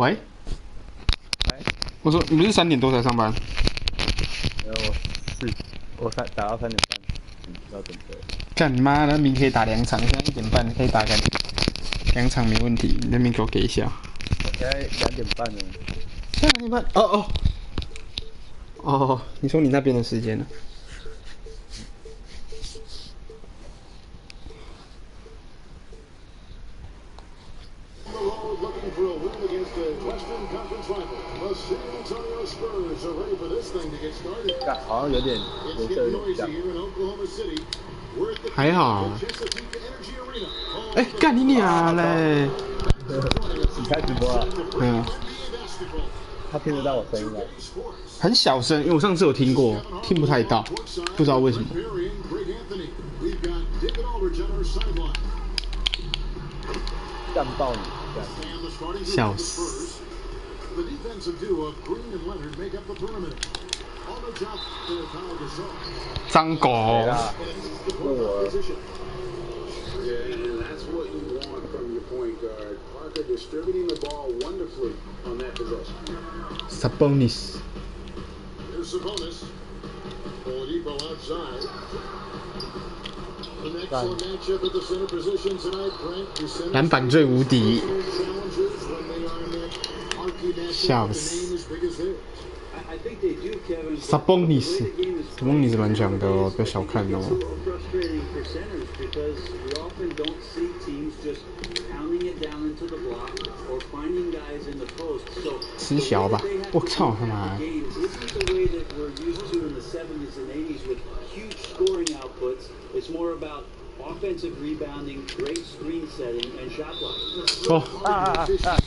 喂，哎，我说你不是3点多才上班？我打到3点半，要准备。干你妈的，明可以打2场，现在1点半可以打个2场没问题。你那边给我给一下。我现在2点半了。现在2点半？哦，你说你那边的时间呢？干，好像有点颜色有点像。还好。哎，干你娘嘞！你开直播了？嗯。他听得到我声音吗？很小声，因为我上次有听过，听不太到，不知道为什么。干爆你！笑死！脏狗！Sabonis。篮板最无敌，笑死 ！Sabonis 蛮强的哦，不要小看哦。吃小吧，我操他妈！ offensive rebounding, great screen setting, and shot blocking. 哦，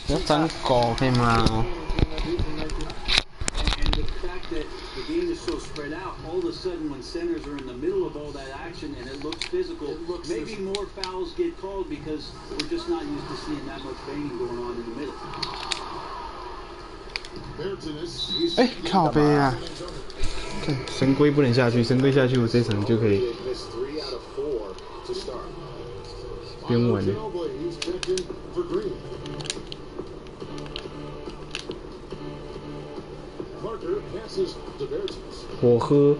不要脏狗可以吗？ And the fact that the game is so spread out, all of a sudden when centers are in the middle of all that action and it looks physical, maybe more fouls get called because we're just not used to seeing that much banging going on in the middle. 哎，靠背啊！看神龟不能下去，神龟下去我这场就可以不用玩了。我喝。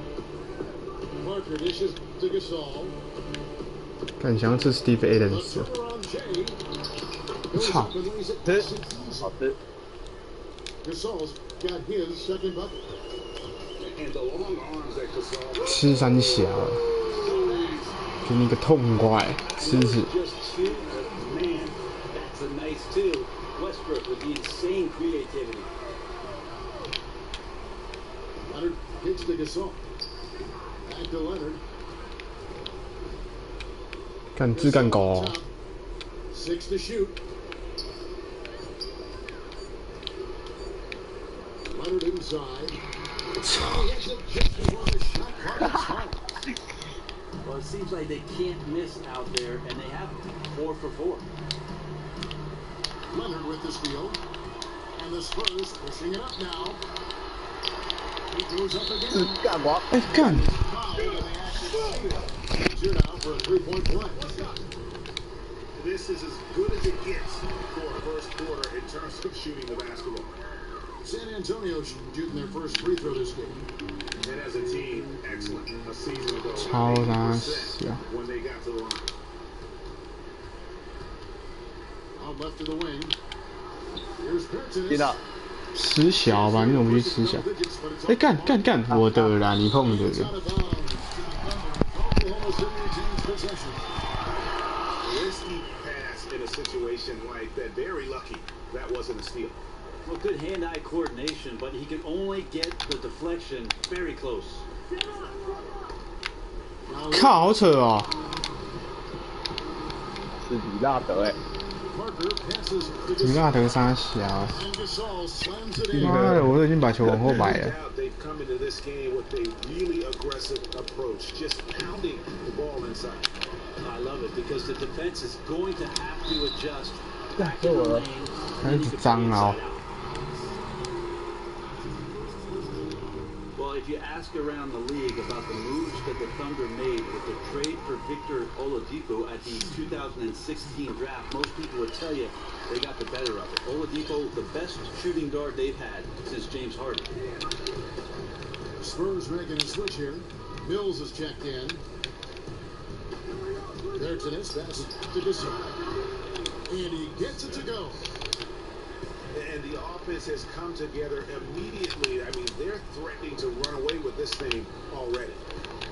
看想要吃 Steve Adams。我操！好吃。 吃三小，给你个痛快，吃吃。干自干狗、哦。Well, it seems like they can't miss out there, and they have 4 for 4. Leonard with the steal, and the Spurs pushing it up now. He goes up again. 哎干！ Here now for a 3-point play. This is as good as it gets for a first quarter in terms of shooting the basketball. San Antonio shooting their first free throw this game. And as a team, excellent. A season ago, 超难死啊！ when they got to the line. Out left to the wing. Here's Perkins. 接到。吃小吧，你怎么不去吃小？哎干干干！我的啦，你碰的。 Risky pass in a situation like that. Very lucky that wasn't a steal. Well, good hand-eye coordination, but he can only get the deflection very close. 靠，好扯哦！是李纳德哎。李纳德三小。妈的，我都已经把球往后摆了。 I love it because the defense is going to have to adjust. 是我了。开始脏了哦。 Well, if if you ask around the league about the moves that the Thunder made with the trade for Victor Oladipo at the 2016 draft, most people would tell you they got the better of it. Oladipo, the best shooting guard they've had since James Harden. Spurs making a switch here. Mills is checked in. There's Tennis, pass to Gasol. And he gets it to go. And the offense has come together immediately. I mean, they're threatening to run away with this thing already.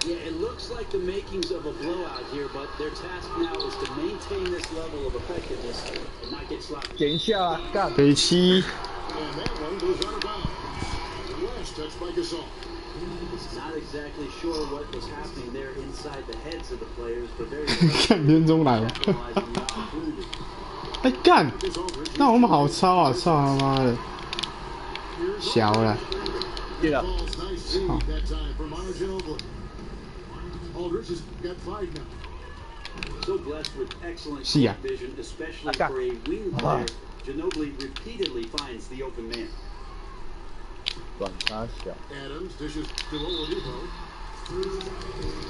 Yeah, it looks like the makings of a blowout here, but their task now is to maintain this level of effectiveness and not get sloppy. 减一下啊，干！北七， And that one goes out of bounds. Last touch by Gasol. Not exactly sure what was happening there inside the heads of the players, but very 看边中来了。 capitalizing the opportunity. 哎干！那我们好超啊！操他妈的！小了。 Yeah. Ball's nice feed that time from Ginobili. Aldridge has got 5 now. So blessed with excellent See ya. vision, especially for a wing player. Ginobili repeatedly finds the open man. 短差小。 Adams dishes to Oladipo.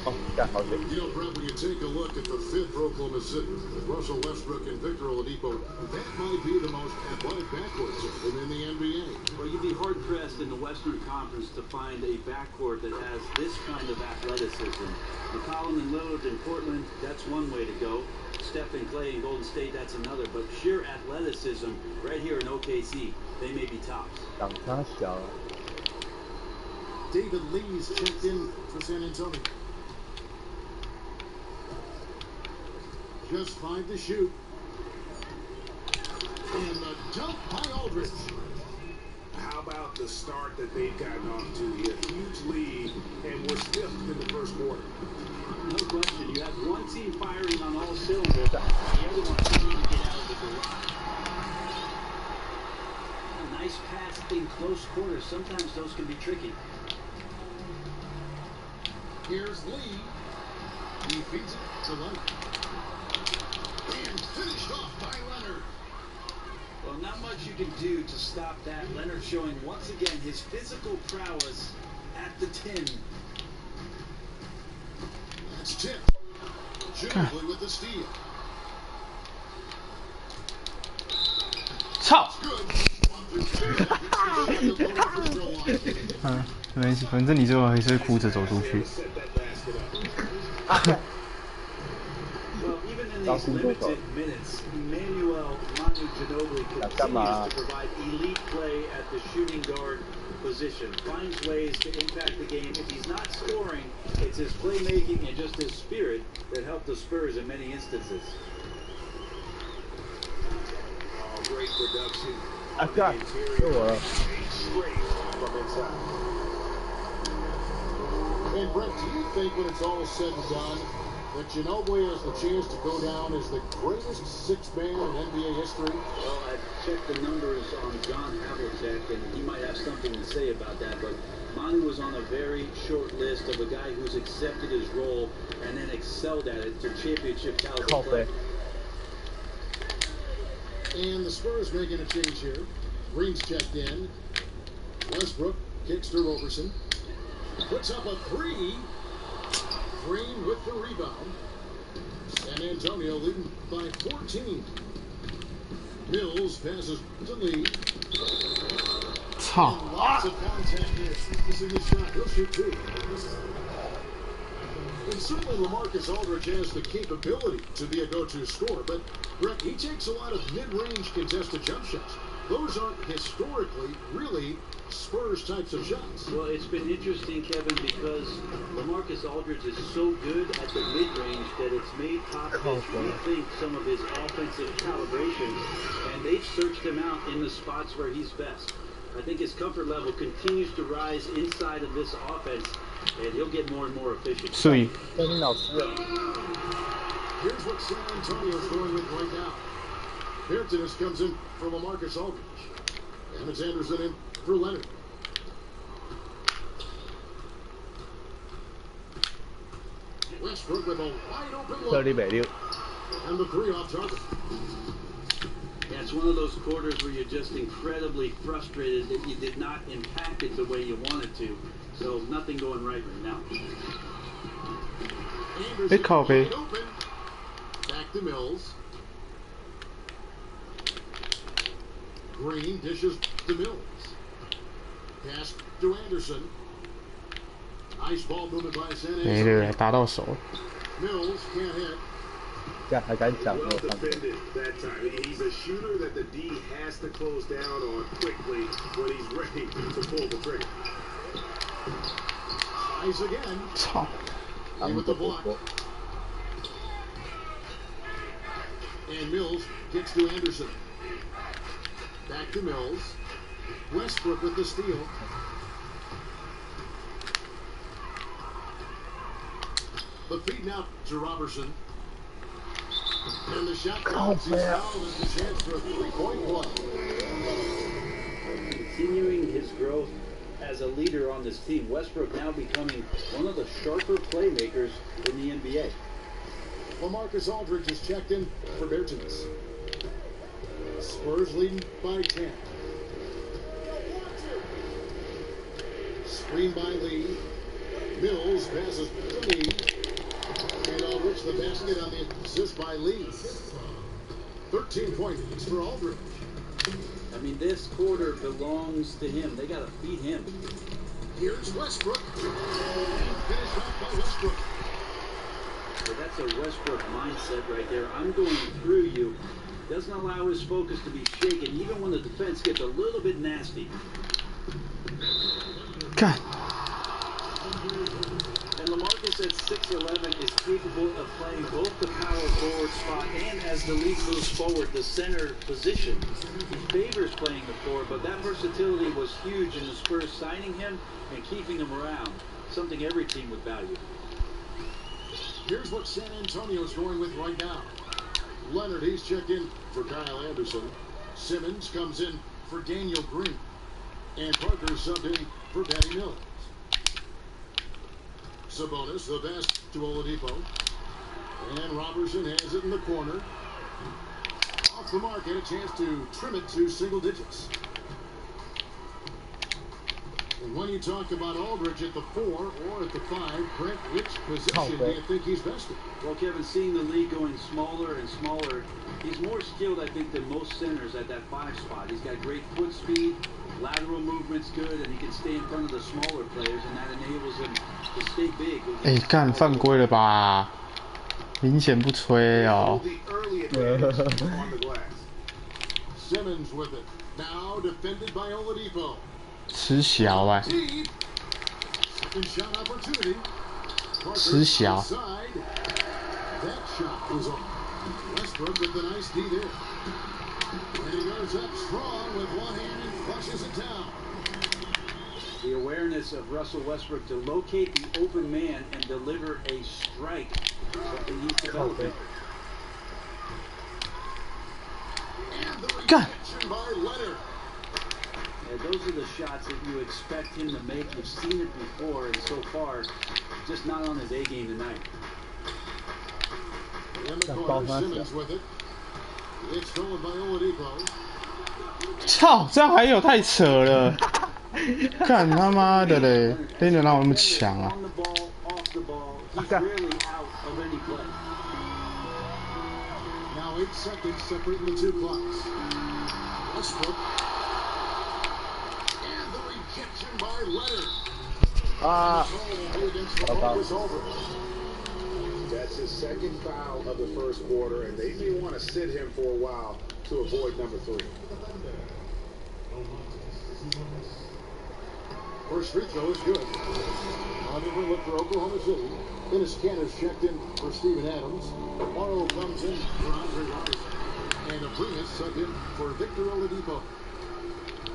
哦，干好点。 You know, Brett, when you take a look at the fifth Oklahoma City with Russell Westbrook and Victor Oladipo, that might be the most athletic backcourt system in the NBA. Well, you'd be hard-pressed in the Western Conference to find a backcourt that has this kind of athleticism. McCollum and Lillard in Portland, that's one way to go. Steph and Clay in Golden State, that's another. But sheer athleticism, right here in OKC, they may be tops. 档差小。 David Lee's checked in for San Antonio. Just 5 to shoot. And the dunk by Aldridge. How about the start that they've gotten off to? A huge lead, and we're still in the first quarter. No question. You have one team firing on all cylinders, the other one trying to get out of the garage. A nice pass in close quarters. Sometimes those can be tricky. Here's Lee. He feeds it to Leonard. And finished off by Leonard. Well, not much you can do to stop that. Leonard showing once again his physical prowess at the 10. That's tip. Ginobili with the steal. 操！ Good. 嗯，没关系，反正你最后还是会哭着走出去。 Well, even in these limited minutes, Emmanuel Ginobili continues to provide elite play at the shooting guard position. Finds ways to impact the game. If he's not scoring, it's his playmaking and just his spirit that helped the Spurs in many instances. Oh, great production. 啊干，是我了。 Straight from inside. And Brett, do you think when it's all said and done, that Ginobili has the chance to go down as the greatest sixth man in NBA history? Well, I checked the numbers on John Havlicek, and he might have something to say about that, but Manu was on a very short list of a guy who's accepted his role and then excelled at it to championship caliber play. And the Spurs making a change here. Green's checked in. Westbrook kicks to Roberson. Puts up a 3. Green with the rebound. San Antonio leading by 14. Mills passes to Lee. 操！ Lots of contact here. Missing the shot. He'll shoot 2. And certainly LaMarcus Aldridge has the capability to be a go-to scorer, but Brett, he takes a lot of mid-range contested jump shots. Those aren't historically really Spurs types of shots. Well, it's been interesting, Kevin, because LaMarcus Aldridge is so good at the mid-range that it's made Popovich rethink some of his offensive calibrations, and they've searched him out in the spots where he's best. I think his comfort level continues to rise inside of this offense, and he'll get more and more efficient. 所以 跟老师。 Here's what San Antonio's going with right now. Hamptoness comes in for LaMarcus Aldridge. Emmett Anderson in for Leonard. Westbrook with a wide open look. 30-6。 And the 3 off target. Yeah, it's one of those quarters where you're just incredibly frustrated that you did not impact it the way you wanted to. So nothing going right now. 哎，靠背。 Back to Mills. Green dishes to Mills. Pass to Anderson. Nice ball movement by San 没了，打到手。 Mills can't hit. 这样还敢讲？ Well defended that time. He's a shooter that the D has to close down on quickly when he's ready to pull the trigger. Tries again. 操！ In with the block. And Mills gets to Anderson. Back to Mills. Westbrook with the steal. The feed now to Robertson. And the shot counts. He's fouled as the chance for a three-point play. Continuing his growth as a leader on this team, Westbrook now becoming one of the sharper playmakers in the NBA. LaMarcus Aldridge is checked in for Bertans. Spurs leading by 10. Screen by Lee. Mills passes to Lee. And Aldridge the basket on the assist by Lee. 13 points for Aldridge. I mean, this quarter belongs to him. They got to feed him. Here's Westbrook. And finished off by Westbrook. So that's a Westbrook mindset right there. I'm going through you. Doesn't allow his focus to be shaken, even when the defense gets a little bit nasty. God. And LaMarcus at 6'11" is capable of playing both the power forward spot and, as the league moves forward, the center position. He favors playing the forward, but that versatility was huge in the Spurs signing him and keeping him around, something every team would value. Here's what San Antonio's going with right now. Leonard, he's checked in for Kyle Anderson. Simmons comes in for Daniel Green. And Parker subbed in for Patty Mills. Sabonis, the pass to Oladipo. And Robertson has it in the corner. Off the mark, and a chance to trim it to single digits. And when you talk about Aldridge at the 4 or at the 5, Brent, which position do you think he's best in? Well, Kevin, seeing the league going smaller and smaller, he's more skilled, I think, than most centers at that 5 spot. He's got great foot speed, lateral movement's good, and he can stay in front of the smaller players, and that enables him to stay big. 哎，干犯规了吧？明显不吹哦。 The early advantage on the glass. Simmons with it. Now defended by Oladipo. 吃小哎， Deep. Second shot opportunity. 吃小。 Inside. That shot is on. Westbrook with the nice D there. And he goes up strong with one hand and flushes it down. The awareness of Russell Westbrook to locate the open man and deliver a strike, something he's developing. And the God. rejection by Leonard. And those are the shots that you expect him to make. You've seen it before, and so far, just not on his A game tonight. In the corner, Simmons with it. It's stolen by Oladipo. 操，这样还有太扯了！干他妈的嘞，真的让我那么强啊！ On the ball, off the ball, he's rarely out of any play. Now 8 seconds separating the two clocks. Westbrook. And the rejection by Leonard. That's his second foul of the first quarter, and they may want to sit him for a while to avoid number 3. First free throw is good. On the look for Oklahoma City. Dennis Cantor's checked in for Steven Adams. Morrow comes in for Andre Robertson. And Aprinas subbed in for Victor Oladipo.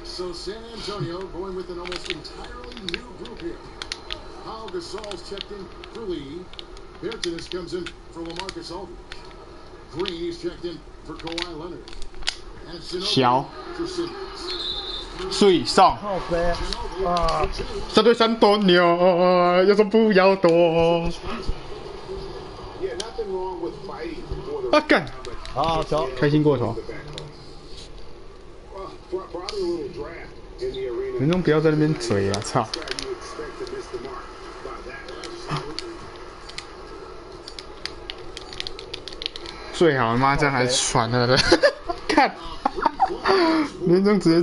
So San Antonio going with an almost entirely new group here. Pau Gasol's checked in for Lee. Bertans comes in for LaMarcus Aldridge. Green is checked in for Kawhi Leonard. And Shinobi for Simmons. 水上，这对山多牛，有种不要躲。 Yeah, nothing wrong with fighting for the 啊干！开心过头。 Well, brought a little draft in the arena. 能不能不要在那边嘴啊！操！ You expect to 最好他妈这样还传了的，看，连中直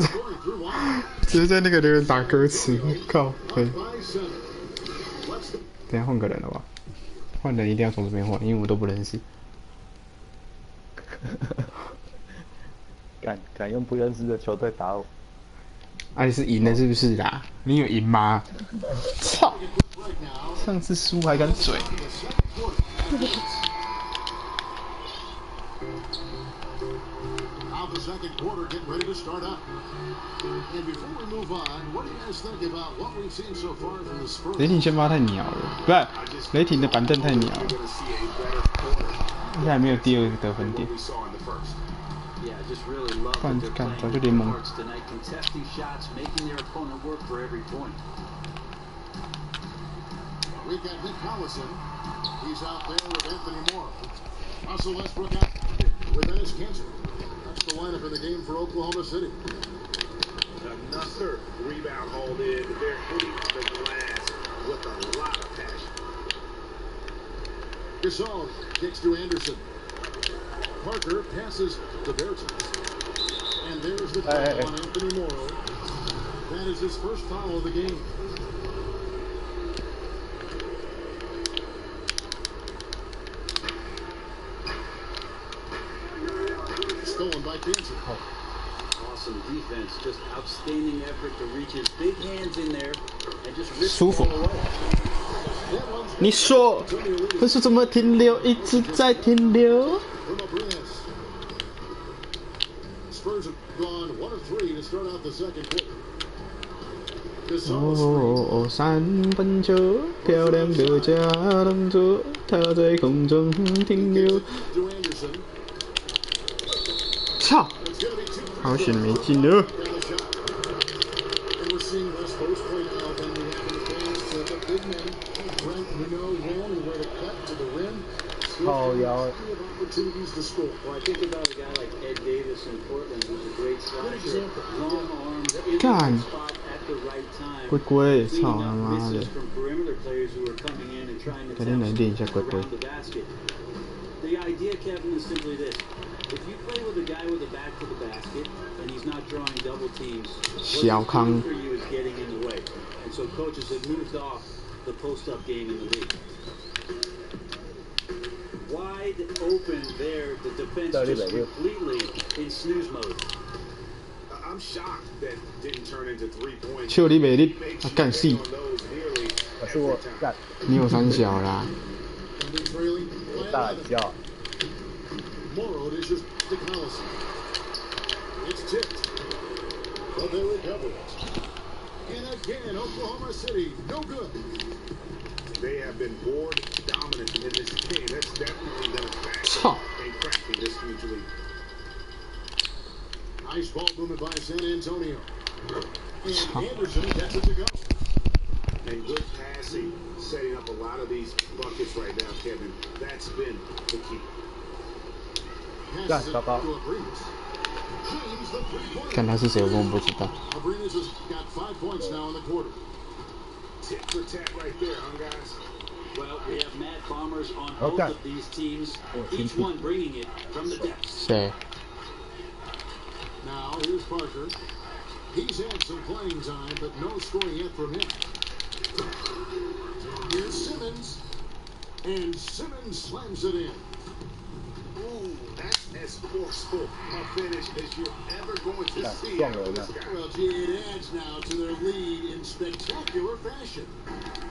接在那个留言打歌词，靠，可以。等下换个人了吧？换人一定要从这边换，因为我都不认识。敢用不认识的球队打我？啊，你是赢了是不是啦？你有赢吗？操！上次输还敢嘴。Now the second quarter getting ready to start up. And before we move on, what do you guys think about what we've seen so far from the Spurs? 雷霆先发太鸟了，不是雷霆的板凳太鸟了，现在还没有第二个得分点。看看，早就联盟。We've got Nick Collison. He's out there with Anthony Moore. Russell Westbrook out with Dennis Cancer. That's the lineup in the game for Oklahoma City. Another rebound hauled in. They're hitting the glass with a lot of passion. Gasol kicks to Anderson. Parker passes to Bertens. And there's the foul on Anthony Morrow. That is his first foul of the game. Stolen by Cancer. Awesome defense, just outstanding effort to reach his big hands in there and just rip 舒服 the ball away. 你说分数怎么停留？一直在停留。 From Abrines. Spurs have gone 1 of 3 to start out the second quarter. 哦，三分球，漂亮的假动作，它在空中停留。操！好险没进了。靠腰。 Opportunities to score. Well, I think about a guy like Ed Davis in Portland, who's a great slasher, long arms, in the God. right spot at the right time, 龟龟， cleaning 操他 up 妈的！ misses from perimeter players who are coming in and trying to 改天来练一下龟龟。 around the basket. The idea, Kevin, is simply this: if you play with a guy with a back to the basket and he's not drawing double teams, what he's doing for you is getting in the way. And so coaches have moved off the post-up game in the league. Wide open there, the defense just completely in snooze mode. I'm shocked that didn't turn into 3 points. 笑你美丽，啊干死！可是我干，你有三小啦。大叫。 Morrow dishes to Collison. It's tipped. But they recover it. And again, Oklahoma City, no good. They have been board dominant in this game. That's definitely been a factor in cracking this huge lead. Nice ball movement by San Antonio. And Anderson gets it to go. And good passing, setting up a lot of these buckets right now, Kevin. That's been the key. Passes it to Abrines. James, the three-pointer. 看他是谁，我根本不知道。 Abrines has got 5 points now in the quarter. Tit for tat right there, huh, guys? Well, we have mad bombers on both of these teams, each one bringing it from the depths. 谁？ Now here's Parker. He's had some playing time, but no scoring yet from him. Here's Simmons. And Simmons slams it in. Ooh, that's as forceful a finish as you're ever going to see out of this guy. Well, gee, it adds now to their lead in spectacular fashion.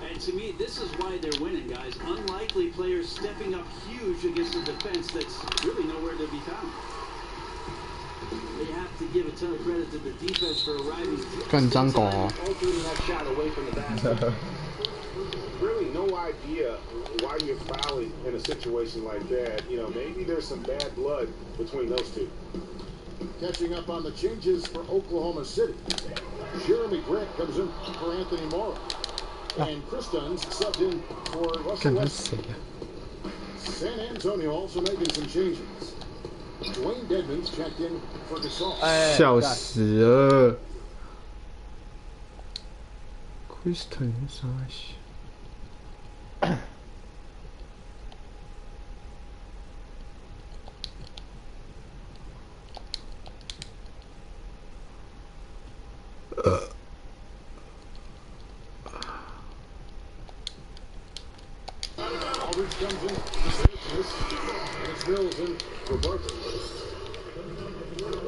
And to me, this is why they're winning, guys. Unlikely players stepping up huge against a defense that's really nowhere to be found. They have to give a ton of credit to the defense for arriving. 干张狗哦！ Ultimately, that shot away from the basket. Really no idea why you're fouling in a situation like that. You know, maybe there's some bad blood between those two. Catching up on the changes for Oklahoma City. Jeremy Grant comes in for Anthony Morrow. And Chris Dunn's subbed in for Russell Westbrook. San Antonio also making some changes. Dwayne Dedmon's checked in for Gasol. 笑死了。Kristen 啥戏？ Aldridge comes in, and it's Mills in for Barker.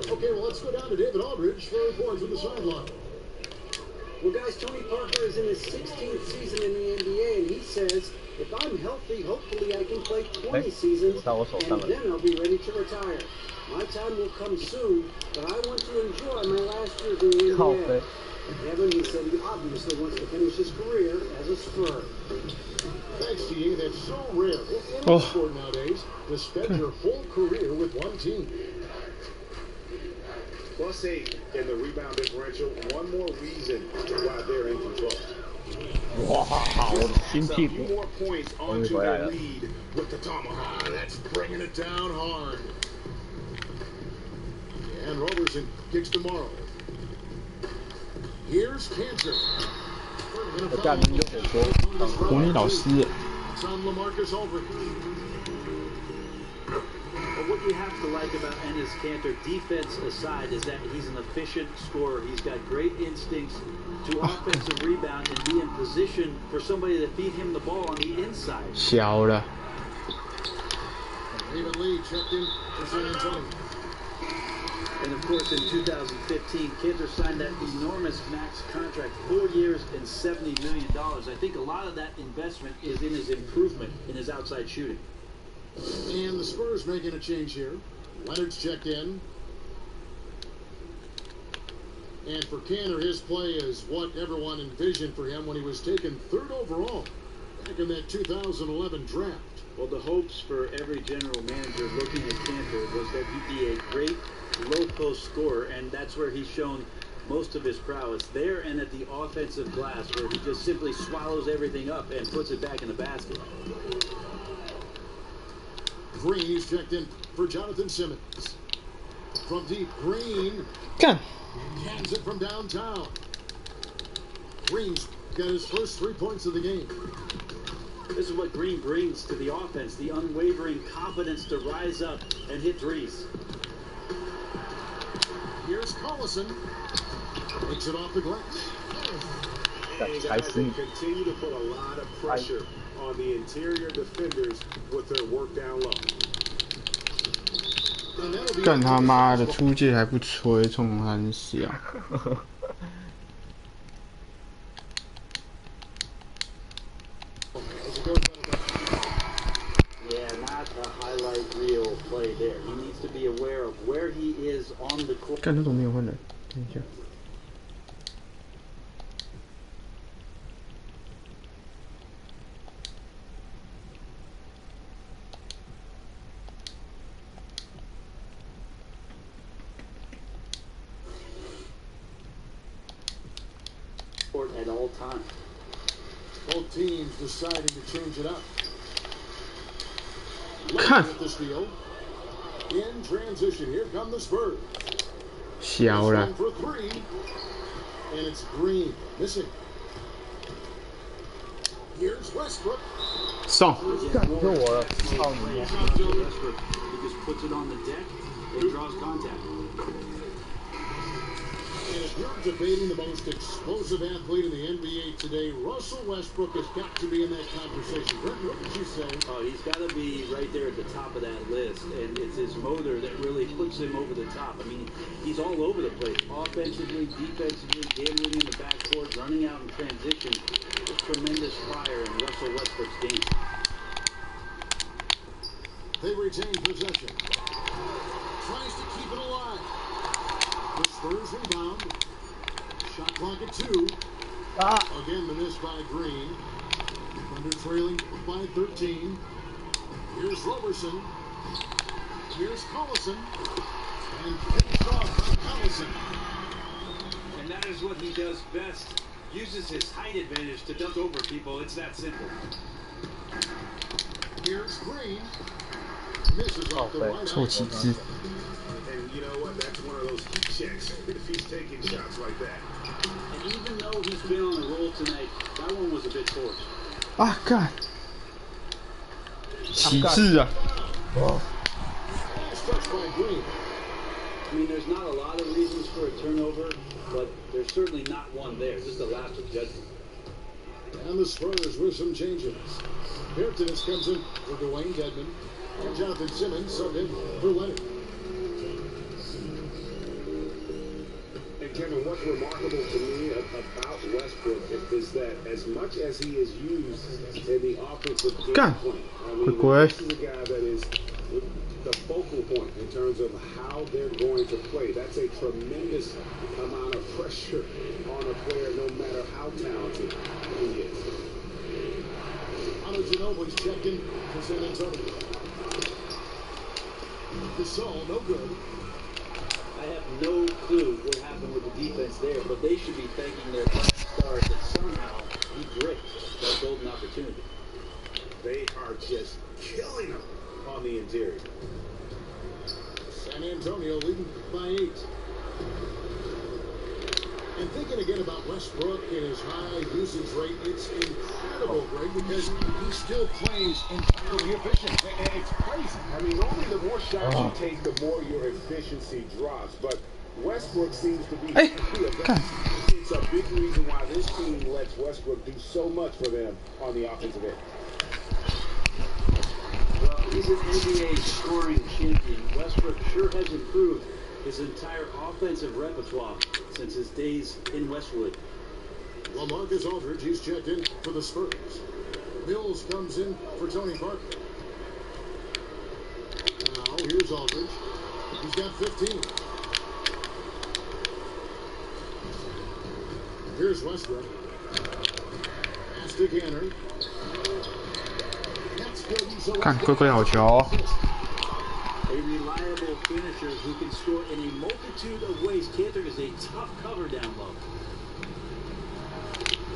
Okay, well, let's go down to David Aldridge for reports from the sideline. Well, guys, Tony Parker is in his 16th season in the NBA, and he says, if I'm healthy, hopefully I can play 20 seasons, and then I'll be ready to retire. My time will come soon, but I want to enjoy my last years in the NBA. Kevin, he said he obviously wants to finish his career as a Spur. Thanks to you, that's so rare in any sport nowadays to spend your whole career with one team. +8 in the rebound differential. One more reason why they're in control. Wow, A few more points onto their lead with the tomahawk. That's bringing it down hard. And Roberson kicks tomorrow. Here's Cantor. 我干明就火锅。国语老师。 It's on LaMarcus Aldridge. But what you have to like about Enes Kanter, defense aside, is that he's an efficient scorer. He's got great instincts to offensive rebound and be in position for somebody to feed him the ball on the inside. 小了。 David Lee checked in for San Antonio. And of course, in 2015, Kanter signed that enormous max contract, 4 years and $70 million. I think a lot of that investment is in his improvement in his outside shooting. And the Spurs making a change here. Leonard's checked in. And for Kanter, his play is what everyone envisioned for him when he was taken 3rd overall back in that 2011 draft. Well, the hopes for every general manager looking at Kanter was that he'd be a great low-post scorer, and that's where he's shown most of his prowess, there and at the offensive glass, where he just simply swallows everything up and puts it back in the basket. Green, he's checked in for Jonathan Simmons. From deep, Green干。 hands it from downtown. Green's got his first 3 points of the game. This is what Green brings to the offense, the unwavering confidence to rise up and hit threes. Here's Collison. Takes it off the glass. Guys, they continue to put a lot of pressure on the interior defenders with their work down low. 干他妈的，出界还不吹，冲三小。Yeah, not a highlight reel play there. He needs to be aware of where he is on the court. 干那种没有换人，等一下。 At all times. Both teams deciding to change it up. Cut. At the steal. In transition, here come the Spurs. 小了。 For 3, and it's Green missing. Here's Westbrook. 送。干死我了！操你妈！ Westbrook, he just puts it on the deck and draws contact. And if you're debating the most explosive athlete in the NBA today, Russell Westbrook has got to be in that conversation. Brent, what did you say? Oh, he's got to be right there at the top of that list, and it's his motor that really puts him over the top. I mean, he's all over the place, offensively, defensively, gambling in the backcourt, running out in transition. Just tremendous fire in Russell Westbrook's game. They retain possession. Tries to keep it alive. The Spurs rebound. Shot clock at 2. Again, the miss by Green. Thunder trailing by 13. Here's Roberson. Here's Collison. And finished off by Collison. And that is what he does best. Uses his height advantage to dunk over people. It's that simple. Here's Green. Misses off the right. 臭旗帜。 And you know what? That's one of those heat checks if he's taking shots like that. And even though he's been on a roll tonight, that one was a bit forced. 啊干！旗帜啊！ Last touch by Green. I mean, there's not a lot of reasons for a turnover, but there's certainly not one there. Just a lapse of judgment. And the Spurs with some changes. Hampton comes in for Dwayne Dedman. And Jonathan Simmons subbed in for Leonard. And Kevin, what's remarkable to me about Westbrook is that as much as he is used in the offensive game plan, I mean, this is a guy that is the focal point in terms of how they're going to play. That's a tremendous amount of pressure on a player, no matter how talented he is. Ginobili's checked in for San Antonio. Gasol, no good. I have no clue what happened with the defense there, but they should be thanking their bright stars that somehow he gripped that golden opportunity. They are just killing them on the interior. San Antonio leading by 8. And thinking again about Westbrook and his high usage rate, it's incredible, Greg, because he still plays incredibly efficient. It's crazy. I mean, only the more shots you take, the more your efficiency drops. But Westbrook seems to be it's a big reason why this team lets Westbrook do so much for them on the offensive end. Well, he's an NBA scoring champion. Westbrook sure has improved his entire offensive repertoire since his days in Westwood. LaMarcus Aldridge, he's checked in for the Spurs. Mills comes in for Tony Parker. Now, here's Aldridge. He's got 15. Here's Westbrook. Pass to Ganner. That's good. He's 看龟龟好球。 A reliable finisher who can score in a multitude of ways. Cantor is a tough cover down low.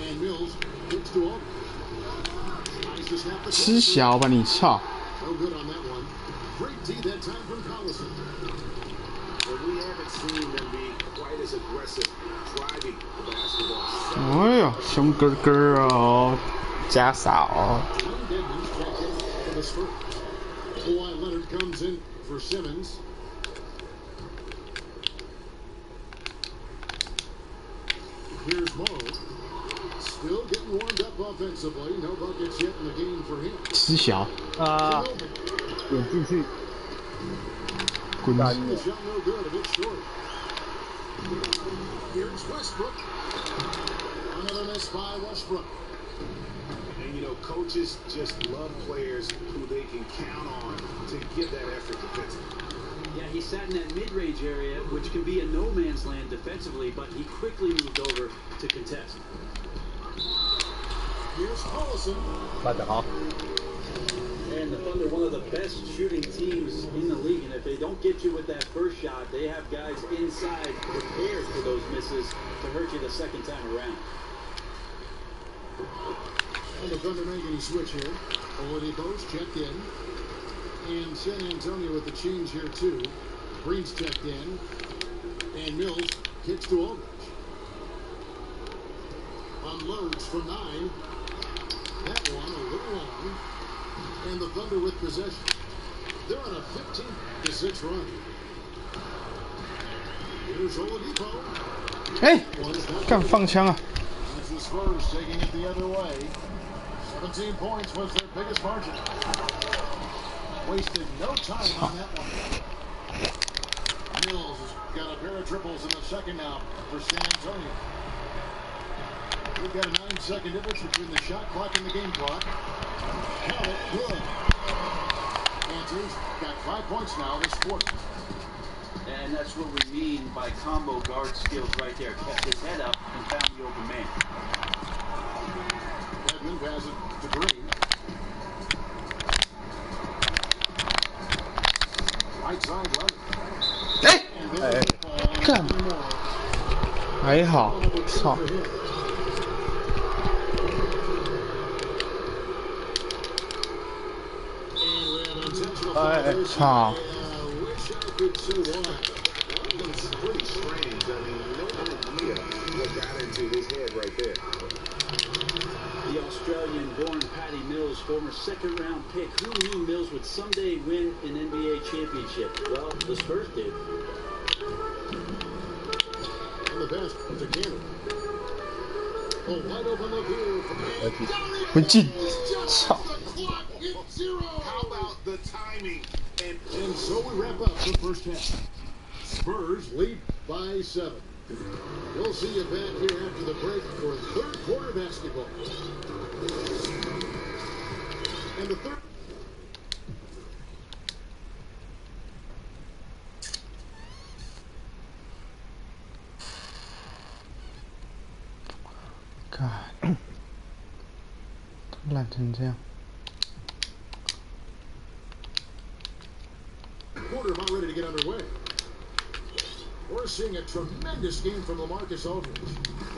And Mills gets to Aldridge. Tries to snap the 吃小吧你操！ No good on that one. Great D that time from Collison. But we haven't seen them be quite as aggressive driving the basketball. 哎呦，熊哥哥哦，加嫂。 Dedman's checked in for the Spurs. Kawhi Leonard comes in for Simmons. Here's Morrow. Still getting warmed up offensively. No buckets yet in the game for him. 吃小。点进去，滚！ The shot no good, a bit short. Here's Westbrook. Another miss by Westbrook. And, you know, coaches just love players who they can count on to give that effort defensively. Yeah, he sat in that mid-range area, which can be a no-man's land defensively, but he quickly moved over to contest. Here's Collison. 打得好。 And the Thunder, one of the best shooting teams in the league, and if they don't get you with that first shot, they have guys inside prepared for those misses to hurt you the second time around. And the Thunder making a switch here. Oladipo's checked in. And San Antonio with the change here, too. Green's checked in. And Mills kicks to Aldridge. Unloads from 9. That one a little long. And the Thunder with possession. They're on a 15-6 run. Here's Oladipo. 哎，干放枪啊！ That's the Spurs taking it the other way. 17 points was their biggest margin. Wasted no time on that one. Mills has got a pair of triples in the second now for San Antonio. We've got a 9-second difference between the shot clock and the game clock. Count it, good. Panthers got 5 points now this quarter. And that's what we mean by combo guard skills right there. Kept his head up and found the open man. Dedman passes it to Green. Right side left. 哎， And there's the ball. 干，还好，操！ 操！ It's pretty strange. I mean, no idea what got into his head right there. The Australian-born Patty Mills, former second-round pick. Who knew Mills would someday win an NBA championship? Well, the Spurs did. To Cannon. Oh, wide open look here. 不进， Just 操！ the clock hit 0. How about the timing? And so we wrap up the first half. Spurs lead by 7. We'll see you back here after the break for third quarter basketball. And the third. God，烂成这样。 Quarter about ready to get underway. We're seeing a tremendous game from LaMarcus Aldridge.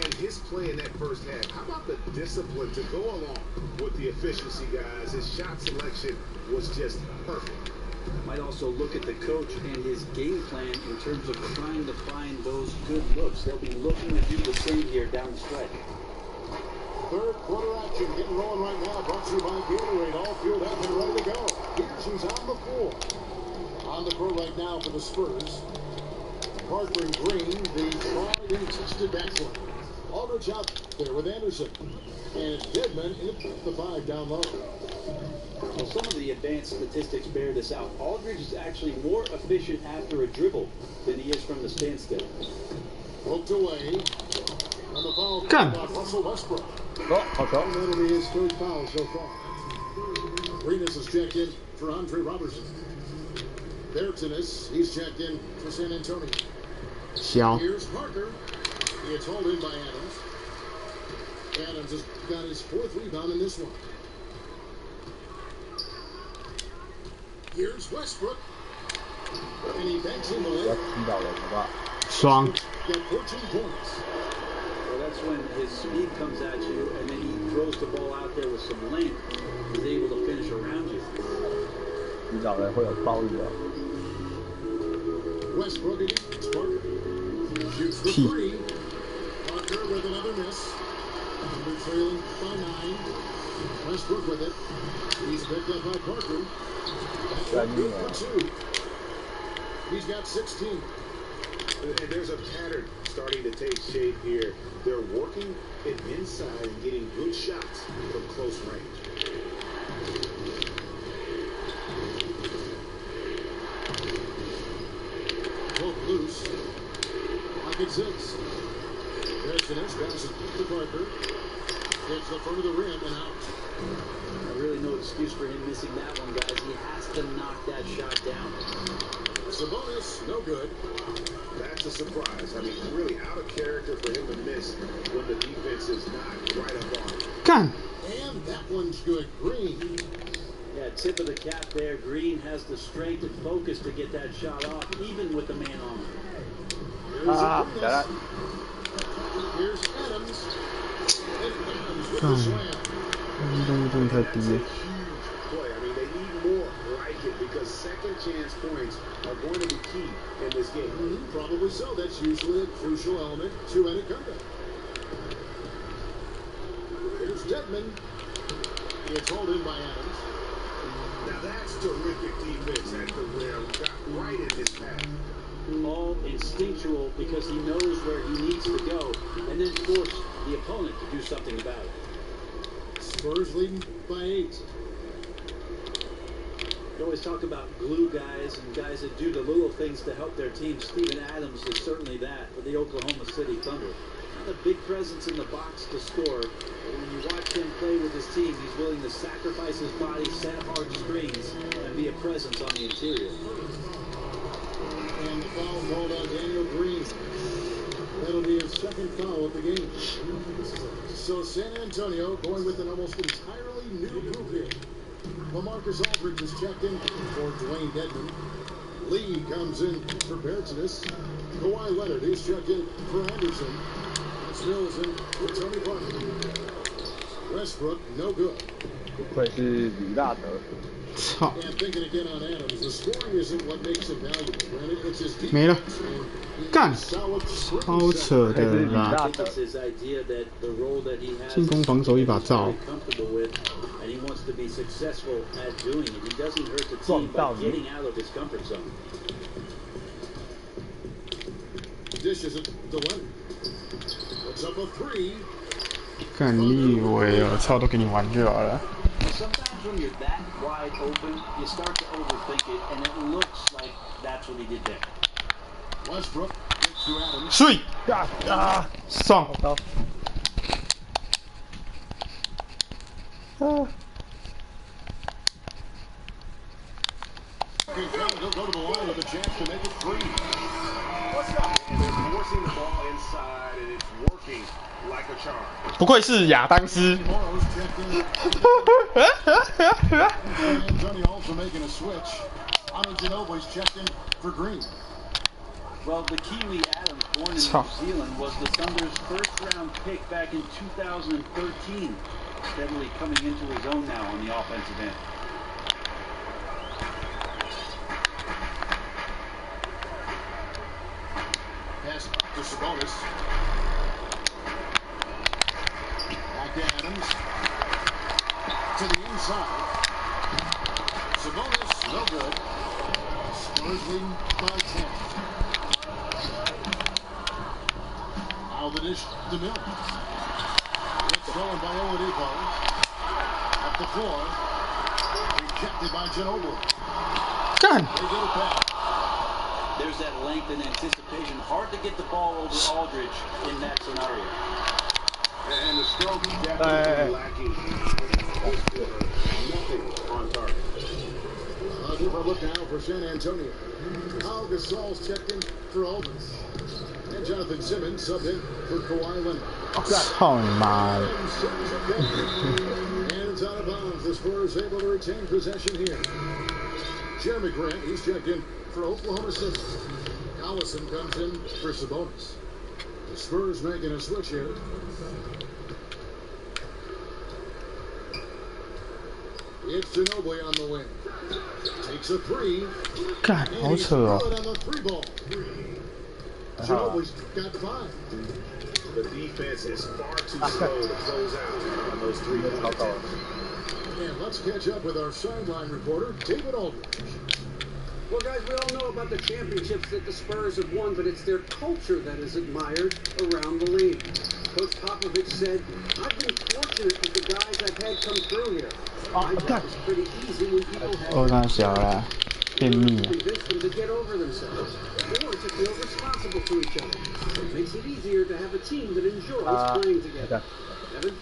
And his play in that first half, how about the discipline to go along with the efficiency, guys? His shot selection was just perfect. Might also look at the coach and his game plan in terms of trying to find those good looks. They'll be looking to do the same here down the stretch. Third quarter action getting rolling right now. Brought to you by Gatorade. All fueled up and ready to go. Here's who's on the floor. On the court right now for the Spurs. Parker and Green, the tried and tested backline. Aldridge out there with Anderson. And Deadman in the 5 down low. Well, some of the advanced statistics bear this out. Aldridge is actually more efficient after a dribble than he is from the standstill. Poked away. And the foul Gun. by Russell Westbrook. 好球！ That'll be his third foul so far. Renas is checked in for Andre Robertson. Bertinis, he's checked in for San Antonio. 小， Here's Parker. It's hauled in by Adams. Adams has got his 4th rebound in this one. Here's Westbrook. And he banks in the 要 lane. 踢到了，好不好？爽！ Got 14 points. Well, that's when his speed comes at you, and then he throws the ball out there with some length. He's able to finish around you. 踢到了会有暴力的。 Westbrook against Parker. Shoots the T. 3. Parker with another miss. Under trailing by 9. Westbrook with it. He's picked up by Parker. That's good for 2. He's got 16. And there's a pattern starting to take shape here. They're working it inside and getting good shots from close range. Both loose. Pocket 6. There's the next pass to Parker. Gets the front of the rim and out. Really no excuse for him missing that one, guys. He has to knock that shot down. Sabonis, no good. That's a surprise. I mean, really out of character for him to miss when the defense is not right up on him. 干！ And that one's good. Green. Yeah, tip of the cap there. Green has the strength and focus to get that shot off, even with the man on him. Here's Ah, Aquinas. got it. Here's Adams. And Adams with the slam. 运动真的太低了。 Huge play. I mean, they need more like it because second chance points are going to be key in this game. Probably so. That's usually a crucial element to any comeback. Here's Deadman. It's hauled in by Adams. Now that's terrific defense at the rim. Got right in his path. All instinctual because he knows where he needs to go, and then force the opponent to do something about it. Spurs leading by 8. You always talk about glue guys and guys that do the little things to help their team. Steven Adams is certainly that for the Oklahoma City Thunder. Not a big presence in the box to score, but when you watch him play with his team, he's willing to sacrifice his body, set hard screens, and be a presence on the interior. And the foul called on Daniel Green. That'll be his 2nd foul of the game. So San Antonio going with an almost entirely new group here. LaMarcus Aldridge is checked in for Dwayne Dedman. Lee comes in for Bertinis. Kawhi Leonard is checked in for Anderson. Mills in for Tony Parker. Westbrook, no good. 不愧是李大德。操！ And thinking again on Adams, the scoring isn't what makes him valuable. Granted, it's his defense. 没了， And 干！ solid 超扯的啦！ It's his idea that the role that he has 进攻防守一把照 very。comfortable with, and he wants to be successful at doing it. He doesn't hurt the team by getting out of his comfort zone. dishes it to Leonard. Puts up a three. 看你以为我操都给你玩就好了。 Sometimes when you're that wide open, you start to overthink it, and it looks like that's what he did there. Westbrook gets to Adams. 水上。 He'll go to the line with a chance to make it three. What's up? And they're forcing the ball inside, and it's working like a charm. 不愧是亚当斯。 Morrow's checked in. Antonio also making a switch. Anuginobi's checked in for Green. Well, the Kiwi Adams, born in New Zealand, was the Thunder's first-round pick back in 2013, steadily coming into his own now on the offensive end. Pass to Sabonis. Back to Adams. To the inside. Sabonis, no good. Spurs leading by 10. Now the dish to Miller. It's stolen by Oladipo. Up the floor. Rejected by Ginobili. Done. They get it back. There's that length and anticipation. Hard to get the ball over Aldridge in that scenario. And the stroke definitely lacking. Nothing on target. A different look now for San Antonio. Pau Gasol's checked in for Aldridge. And Jonathan Simmons subbed in for Kawhi Leonard. 操你妈的！ And it's out of bounds. The Spurs able to retain possession here. Jeremy Grant, he's checked in for Oklahoma City. Collison comes in for Sabonis. The Spurs making a switch here. It's Ginobili on the wing. Takes a three. 干， And 好 he's 扯哦。 good on the three ball. Ginobili's got 5. The defense is far too slow to close out on those 3-point attempts. And let's catch up with our sideline reporter, David Aldridge. Well, guys, we all know about the championships that the Spurs have won, but it's their culture that is admired around the league. Coach Popovich said, I've been fortunate with the guys I've had come through here. My job is pretty easy when people have 我那小了，便秘啊。 convince them to get over themselves or to feel responsible to each other. It makes it easier to have a team that enjoys playing together. Evan?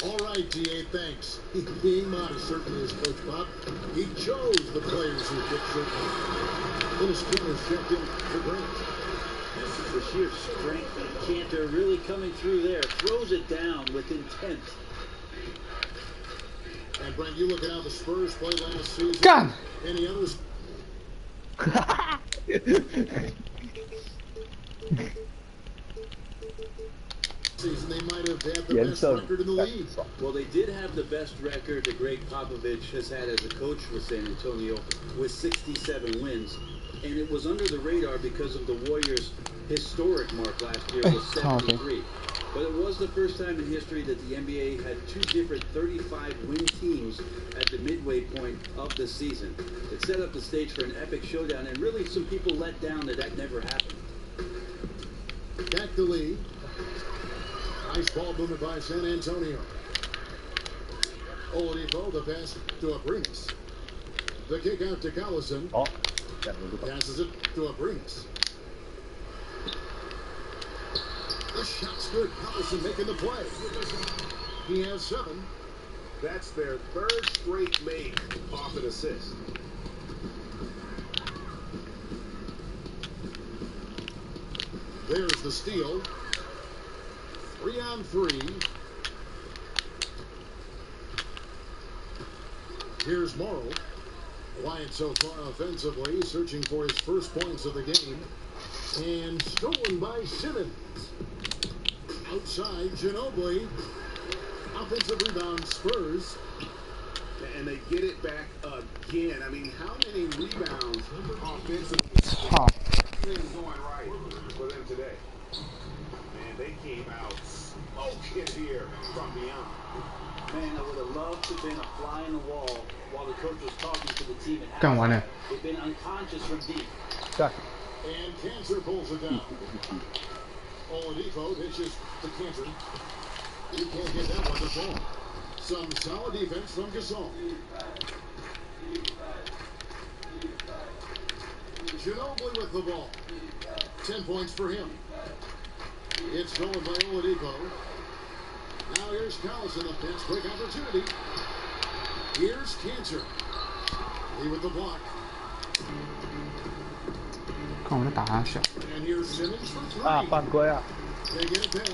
All right, DA, thanks. He's being modest, certainly, as Coach Pop. He chose the players who fit certainly. Dennis Skinner's checked in for Grant. The sheer strength of Cantor really coming through there. Throws it down with intent. And Brent, you look at how the Spurs played last season. 干！ Any others? Season they might have had the best record in the league. Well, they did have the best record that Greg Popovich has had as a coach with San Antonio, with 67 wins. And it was under the radar because of the Warriors' historic mark last year was 73. But it was the first time in history that the NBA had two different 35-win teams at the midway point of the season. It set up the stage for an epic showdown, and really some people let down that never happened. Back to Lee. Nice ball movement by San Antonio. Oladipo, the pass to Abrinas. The kick out to Collison. Passes it to Abrinas. The shot's good. Collison making the play. He has 7. That's their third straight make off an assist. There's the steal. 3-on-3. Here's Morrow. Quiet so far offensively, searching for his first points of the game. And stolen by Simmons. Outside, Ginobili. Offensive rebound, Spurs. And they get it back again. I mean, how many rebounds offensively? Things going right for them today. Man, they came out smoking here from beyond. Man, I would have loved to have been a fly in the wall while the coach was talking to the team.干完了。 They've been unconscious from deep. And Cancer pulls it down. Oladipo pitches to Cancer. You can't get that one to fall. Some solid defense from Gasol. Ginobili with the ball. 10 points for him. It's stolen by Oladipo. Now here's Collison, a fast break opportunity. Here's Cancer. He with the block. 看我在打他小。 And here's Simmons for three. 啊，犯规啊！ They get it back.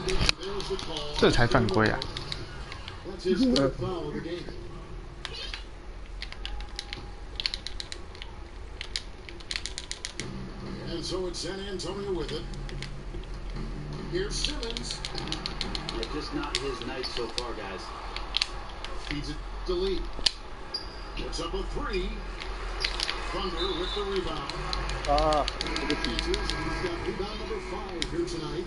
There's the call. 这才犯规啊！ That's his third foul of the game. And so it's San Antonio with it. Here's Simmons. Yeah, just not his night so far, guys. Feeds it to Lee. Puts up a three. Thunder with the rebound. He's got rebound number 5 here tonight.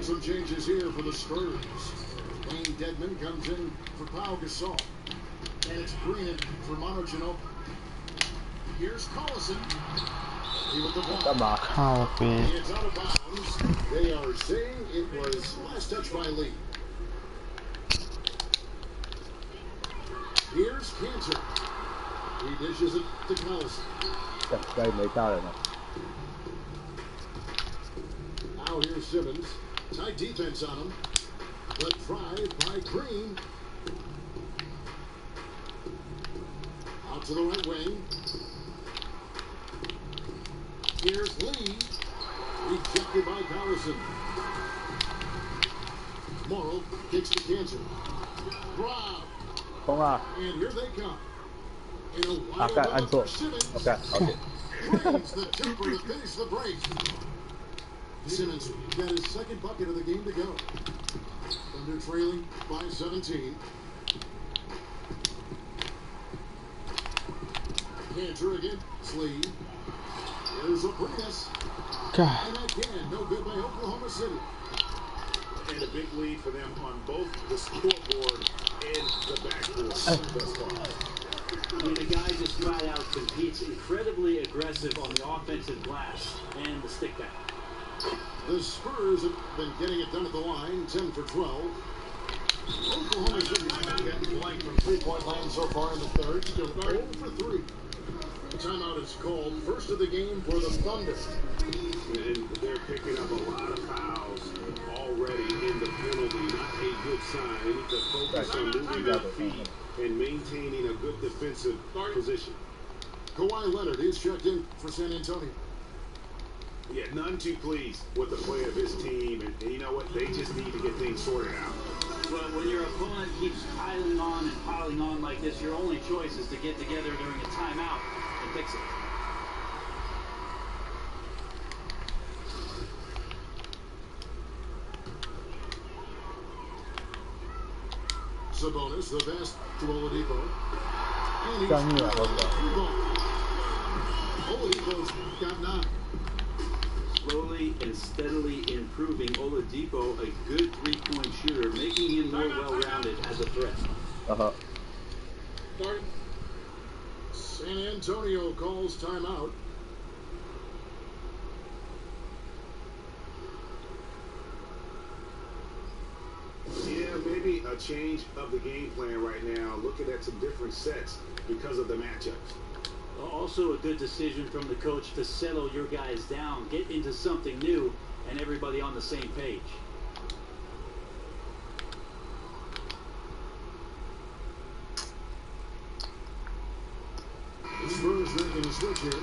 Some changes here for the Spurs. Wayne Dedman comes in for Pau Gasol. And it's Green in for Manu Ginobili. Here's Collison. He with the ball. 干嘛？ 靠背。 It's out of bounds. They are saying it was last touch by Lee. Here's Cancer. He dishes it to Collison. 家里没大人了。 Now here's Simmons. Tight defense on him. The drive by Green. Out to the right wing. Here's Lee. Rejected by Collison. Morrow kicks to Cancer. Rob. 冲啊！ And here they come. In a 啊， wild 盖按 run 错 for Simmons. OK， 好点。 Drains the temper to finish the break. Simmons got his second bucket of the game to go. Thunder trailing by 17. Cantor again. Slee. Here's Aprinas. God. And again, no good by Oklahoma City. And a big lead for them on both the scoreboard and the backboard thus far. I mean, the guy just flat out competes incredibly aggressive on the offensive glass and the stick back. The Spurs have been getting it done at the line, 10 for 12. Oklahoma City has gotten blank from three-point land so far in the third, still 0 for 3. Timeout is called, first of the game for the Thunder. And they're picking up a lot of fouls already in the penalty. Not a good sign. They need to focus on moving their feet and maintaining a good defensive position. Kawhi Leonard is checked in for San Antonio. Yeah, none too pleased with the play of his team. And you know what? They just need to get things sorted out. But when your opponent keeps piling on like this, your only choice is to get together during a timeout and fix it. Sabonis, the best to Oladipo. And he's 干预了，我操！ Oladipo's got 9. Slowly and steadily improving Oladipo, a good three-point shooter, making him more well-rounded as a threat. 啊哈。 San Antonio calls timeout. Yeah, maybe a change of the game plan right now. Looking at some different sets because of the matchups. Also a good decision from the coach to settle your guys down, get into something new, and everybody on the same page. The Spurs making a switch here.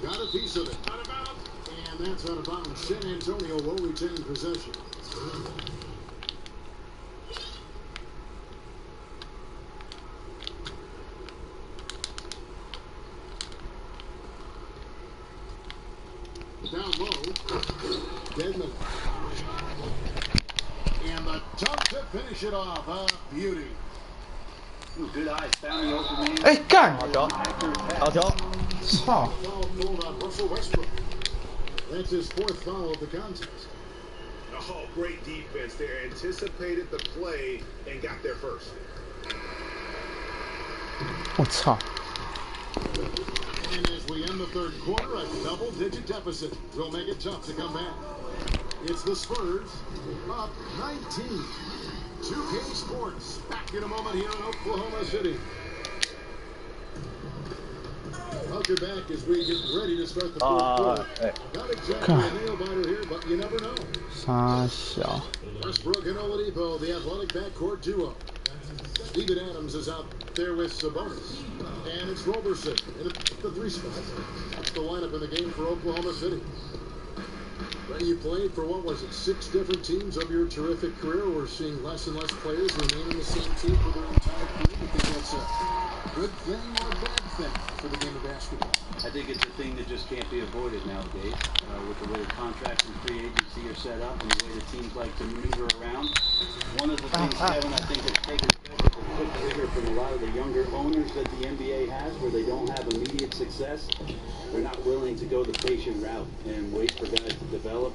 Got a piece of it. And that's out of bounds. San Antonio will retain possession. Down low. Dedman. And the dunk to finish it off. A beauty. Ooh, good eyes, found the open man. 哎干！好球！好球！操！ Foul called on Russell Westbrook. That's his 4th foul of the contest. Oh, great defense there. Anticipated the play and got there first. 我操！ And as we end the third quarter, a double-digit deficit will make it tough to come back. It's the Spurs up 19. 2K Sports back in a moment here in Oklahoma City. Welcome back as we get ready to start the fourth quarter. Not exactly a nail-biter here, but you never know. 傻小。 Westbrook and Oladipo, the athletic backcourt duo. Steven Adams is out there with Sabonis. And it's Roberson in the three spot. That's the lineup in the game for Oklahoma City. You played for, what was it, 6 different teams over your terrific career. We're seeing less and less players remain in the same team for their entire career. I think that's a good thing or a bad thing for the game of basketball. I think it's a thing that just can't be avoided nowadays with the way the contracts and free agency are set up and the way the teams like to maneuver around. One of the things, Kevin, I think that's taken effect is a quick trigger from a lot of the younger owners that the NBA has where they don't have immediate success. They're not willing to go the patient route and wait for guys to develop,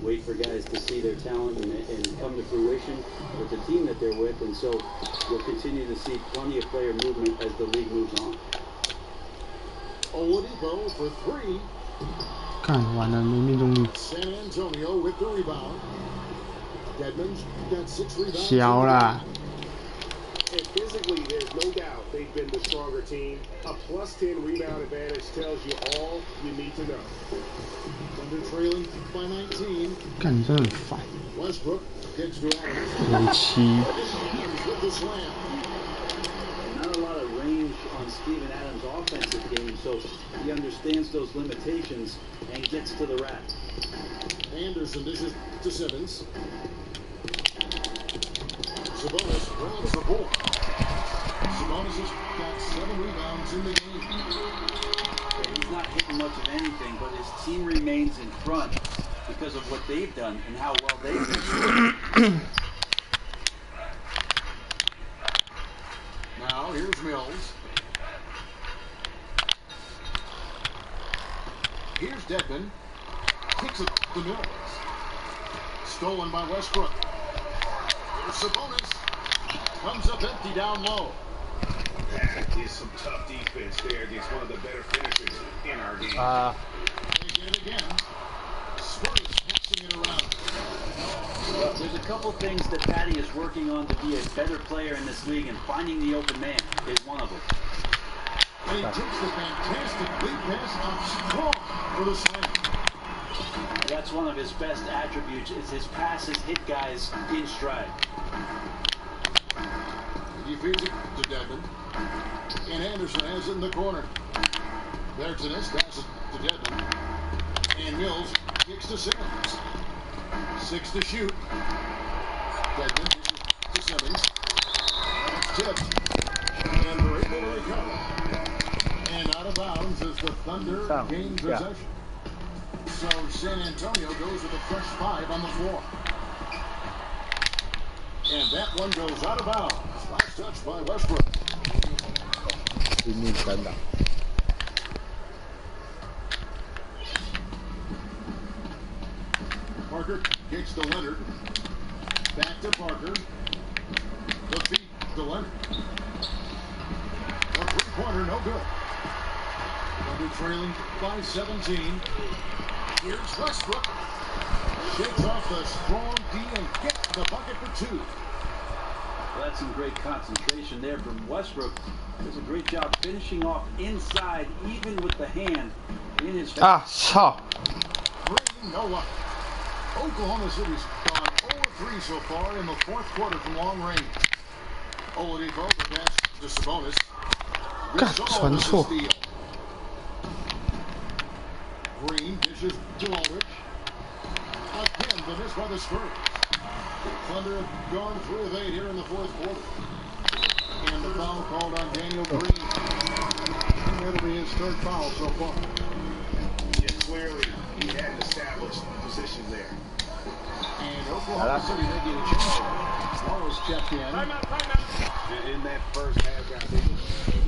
wait for guys to see their talent and come to fruition with the team that they're with. And so you'll continue to see plenty of player movement as the league moves on. Oladipo for 3. 干完了，没命中率。 San Antonio with the rebound. Deadman's got 6 rebounds. 小啦。 And physically, there's no doubt they've been the stronger team. A plus 10 rebound advantage tells you all you need to know. Thunder trailing by 19. 干你真的很烦。 Westbrook gets to Adams. 07。 Adams with the slam. Not a lot of range on Steven Adams' offensive game, so he understands those limitations and gets to the rack. Anderson dishes to Simmons. Sabonis grabs the board. Sabonis has got 7 rebounds in the game. He's not hitting much of anything, but his team remains in front because of what they've done and how well they've been. Now here's Mills. Here's Deadman. Kicks it to Mills. Stolen by Westbrook. Here's Sabonis. Comes up empty down low. That is some tough defense there against one of the better finishers in our game. They get it again. Spurs passing it around. There's a couple things that Patty is working on to be a better player in this league, and finding the open man is one of them. And he takes the fantastic big pass out strong for the slam. That's one of his best attributes, is his passes hit guys in stride. He feeds it to Deadman. And Anderson has it in the corner. Bergsonis passes to Deadman. And Mills kicks to Simmons. 6 to shoot. Deadman to Simmons. It's tipped. And they're able to recover. And out of bounds as the Thunder gain possession. So San Antonio goes with a fresh 5 on the floor. And that one goes out of bounds. Last touch by Westbrook. Parker kicks to Leonard. Back to Parker. The feet to Leonard. A three-pointer, no good. Thunder trailing by 17. Here's Westbrook. Shakes off the strong D and gets the bucket for 2. Well, that's some great concentration there from Westbrook. Does a great job finishing off inside, even with the hand in his face. 操！ Green, no luck. Oklahoma City's gone 0-3 so far in the fourth quarter from long range. Oladipo, the pass to Sabonis.传错。 Green dishes to Aldridge. Again, the miss by the Spurs. Thunder have gone 3 of 8 here in the fourth quarter. And the foul called on Daniel Green. And that'll be his 3rd foul so far. Yeah, clearly he had established position there. And Oklahoma City making a change. Morris checked in. In that first half, guys, they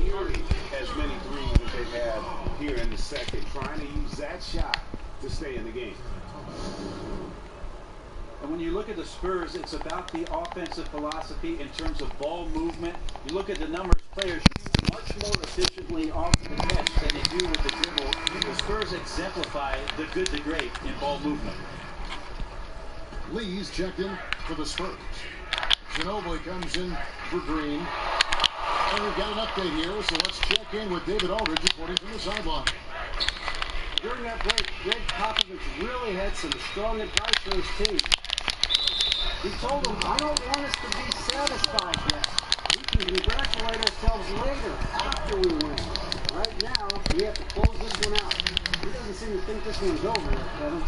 nearly as many threes as they had here in the second, trying to use that shot to stay in the game. And when you look at the Spurs, it's about the offensive philosophy in terms of ball movement. You look at the numbers, players shoot much more efficiently off the catch than they do with the dribble. The Spurs exemplify the good to great in ball movement. Lee's checked in for the Spurs. Ginobili comes in for Green. And we've got an update here, so let's check in with David Aldridge reporting from the sideline. During that break, Greg Popovich really had some strong advice for his team. He told them, I don't want us to be satisfied yet. We can congratulate ourselves later, after we win. Right now, we have to close this one out. He doesn't seem to think this one's over yet, Kevin.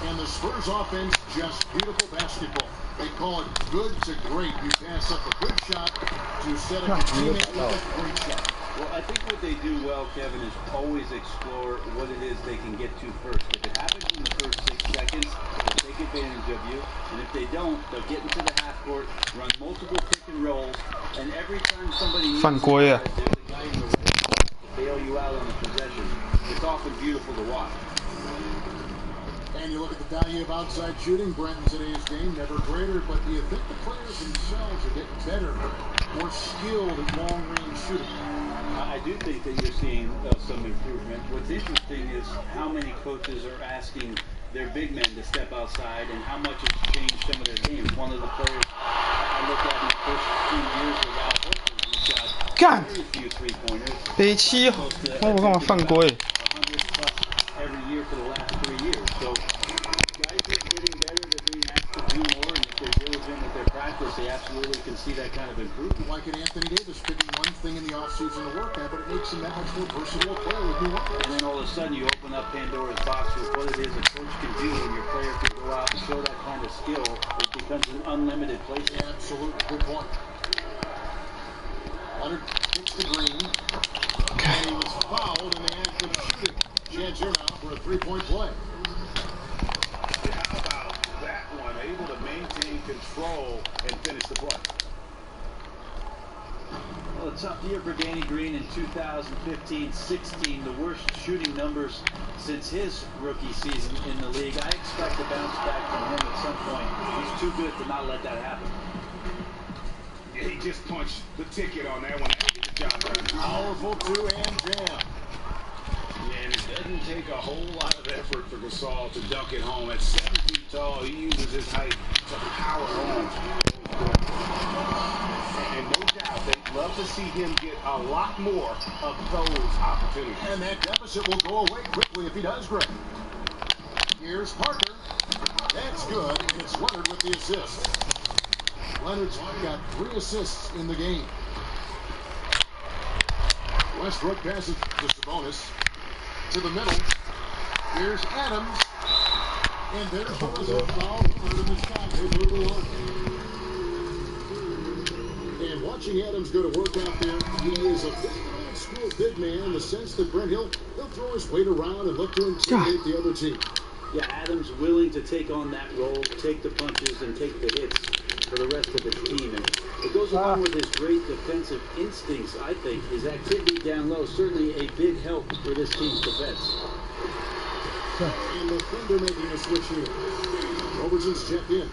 And the Spurs offense, just beautiful basketball. They call it good to great. You pass up a good shot to set up your teammate with a great shot. Well, I think what they do well, Kevin, is always explore what it is they can get to first. If it happens in the first 6 seconds, they'll take advantage of you. And if they don't, they'll get into the half court, run multiple pick and rolls, and every time somebody needs犯规啊 there's a guy in the right spot to bail you out on the possession. It's often beautiful to watch. And you look at the value of outside shooting. Brent in today's game, never greater, but do you think the players themselves are getting better, more skilled at long-range shooting? I do think that you're seeing some improvement. What's interesting is how many coaches are asking their big men to step outside and how much it's changed some of their games. One of the players I looked at in the first few years was Al Horford, who shot very few three-pointers. 北七，我干嘛犯规？ 100 plus every year for the last 3 years. So guys are getting better. They're being asked to do more, and if they're diligent with their practice, they absolutely can see that kind of improvement. Like an Anthony Davis picking one thing in the offseason to work at, but it makes him that much more versatile player with new weapons. And then all of a sudden you open up Pandora's box with what it is a coach can do when your player can go out and show that kind of skill. It becomes an unlimited place. Absolutely, good point. Leonard kicks the Green, and he was fouled in the act of shooting. Chance here now for a three-point play. How about that one? Able to maintain control and finish the play. Well, a tough year for Danny Green in 2015-16. The worst shooting numbers since his rookie season in the league. I expect a bounce back from him at some point. He's too good to not let that happen. Yeah, he just punched the ticket on that one. He did the job done. Powerful two-hand jam. Yeah, and it doesn't take a whole lot of effort for Gasol to dunk it home. At 7 feet tall, he uses his height to power home. And no doubt, they'd love to see him get a lot more of those opportunities. And that deficit will go away quickly if he does great. Here's Parker. That's good, and it's Leonard with the assist. Leonard's got 3 assists in the game. Westbrook passes to Sabonis. To the middle. Here's Adams. And there's the result. Foul in the shot. They move along. And watching Adams go to work out there, he is a big old school big man in the sense that Brent he'll throw his weight around and look to intimidate the other team. Yeah, Adams willing to take on that role, take the punches and take the hits for the rest of his team. And it goes along with his great defensive instincts, I think. His activity down low, certainly a big help for this team's defense. And the Thunder making a switch here. Robertson's checked in.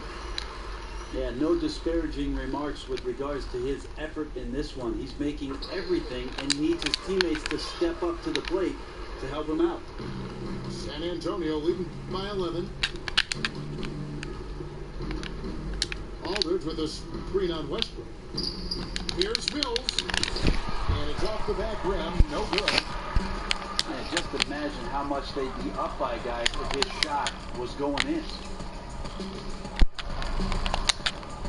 Yeah, no disparaging remarks with regards to his effort in this one. He's making everything and needs his teammates to step up to the plate to help him out. San Antonio leading by 11. Aldridge with a screen on Westbrook. Here's Mills. And it's off the back rim. No good. Man, just imagine how much they'd be up by guys if his shot was going in.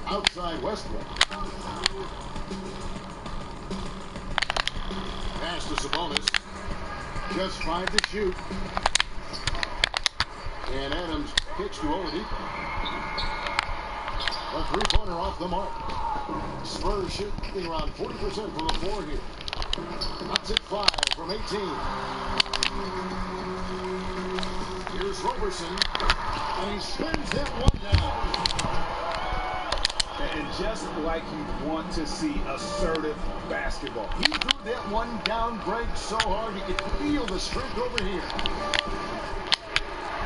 Outside Westbrook. Pass to Sabonis. Just 5 to shoot. And Adams kicks to Oladipo. A three-pointer off the mark. Spurs shooting around 40% from the floor here. That's at 5 from 18. Here's Roberson. And he spins that one down. And just like you want to see assertive basketball. He threw that one down, Greg, so hard you could feel the strength over here.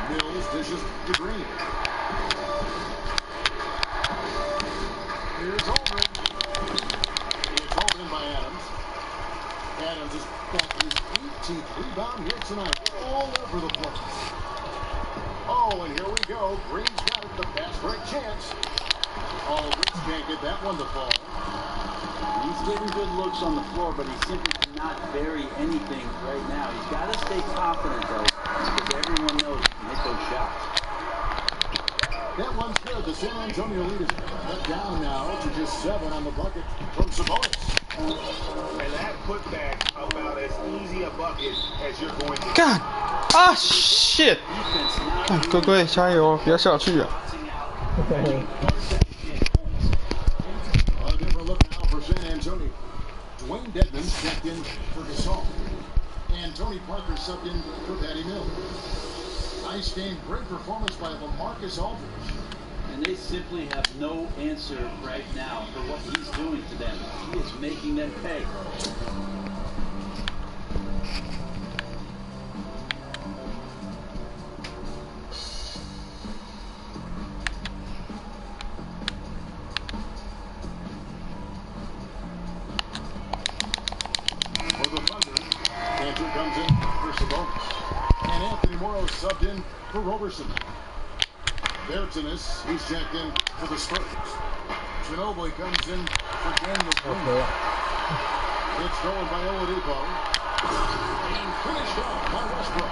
Mills dishes to Green. Here's Aldridge. It's hauled in by Adams. Adams has got his 18th rebound here tonight, all over the place. Oh, and here we go. Green's got it, the fast break chance. Aldridge can't get that one to fall. He's getting good looks on the floor, but he simply cannot vary anything right now. He's got to stay confident, though, because everyone knows he can hit those shots. That one's good. The San Antonio lead is cut down now to just 7 on the bucket from Sabonis. And that putback about as easy a bucket as you're going to. 干啊 shit！ 各位加油，不要下去啊！ A different look now for San Antonio. Dwayne Dedmon's checked in for Gasol. And Tony Parker subbed in for Patty Mills. Nice game, great performance by LaMarcus Aldridge. And they simply have no answer right now for what he's doing to them. He is making them pay. For the Thunder, Cantor comes in for Sabonis. And Anthony Morrow subbed in for Roberson. Bertanis, he's checked in for the Spurs. Ginobili comes in for Daniel Green. It's stolen by Oladipo. And finished off by Westbrook.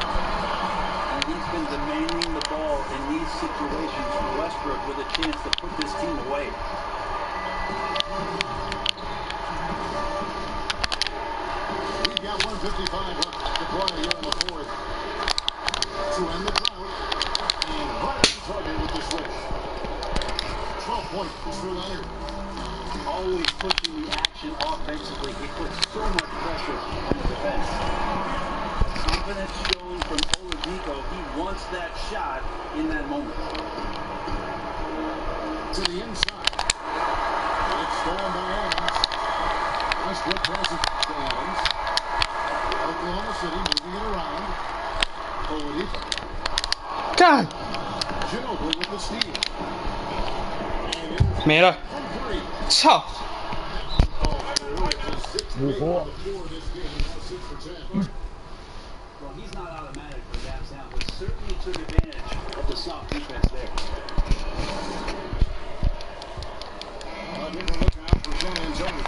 And he's been demanding the ball in these situations from Westbrook with a chance to put this team away. We've got 1:55 left to play here in the fourth. To end the drought. And right at the target with the switch. 12 points for Leonard. Always pushing the action offensively. He puts so much pressure on the defense. Confidence showing from Oladipo. He wants that shot in that moment. To the inside. It's stolen by Adams. Westbrook passes to Adams. Oklahoma City moving it around. Oladipo. 干 Ginobili with the steal. 没了， From three. 操！ Well, he's not automatic for downtown, but certainly took advantage of the soft defense there. A different look now for San Antonio.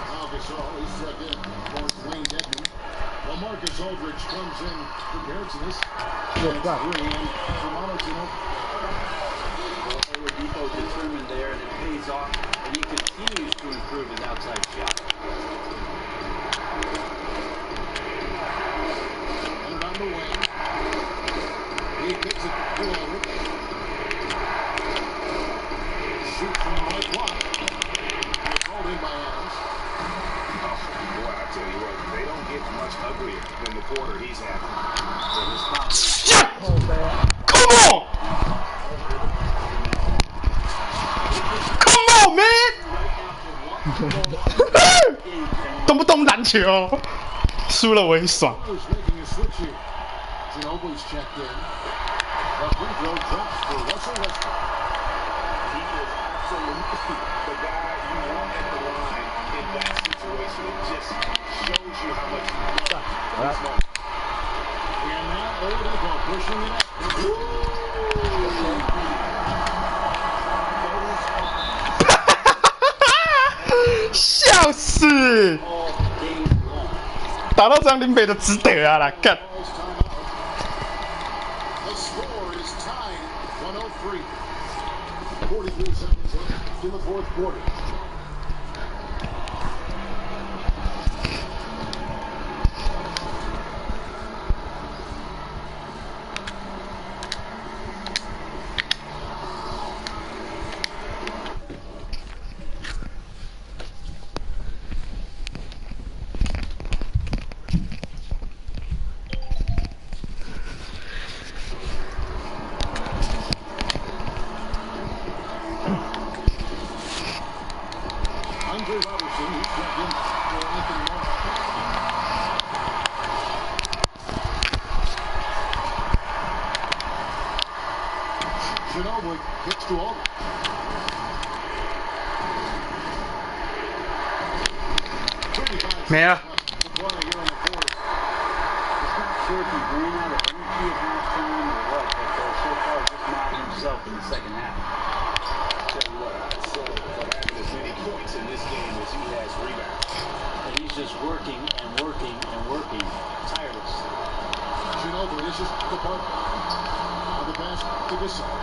Now Gasol, he's checked in for Dwayne Dedmon. LaMarcus Aldridge comes in for Bertanis. And Green for Monotino. Oladipo determined there, and it pays off, and he continues to improve his outside shot. And on the wing. He kicks it to Aldridge. Shoot from the right block. It's hauled in by Adams. Boy, I tell you what, they don't get much uglier than the quarter he's having. Shit! Come on! Come on, man! 动不动篮球，输了我很爽。 Who's making a switch here? Ginobili's checked in. A free throw drops for Russell Westbrook. He is absolutely the guy you want at the line in that situation. It just shows you how much he's moment. And now Oladipo pushing it up. Ooh. 笑死！打到张林北的值得啊啦，干！ The score is tied 103. 43 seconds left in the fourth quarter. Andre Robertson, who's checked in for Anthony Morrow. Ginobili kicks to Ogle. Man. Just not sure if he ran out of energy at halftime or what, but so far just not himself in the second half. Tell you what, I'd settle for having as many points in this game as he has rebounds. And he's just working and working and working, tireless. Ginobili, this is the part of the pass to Gasol.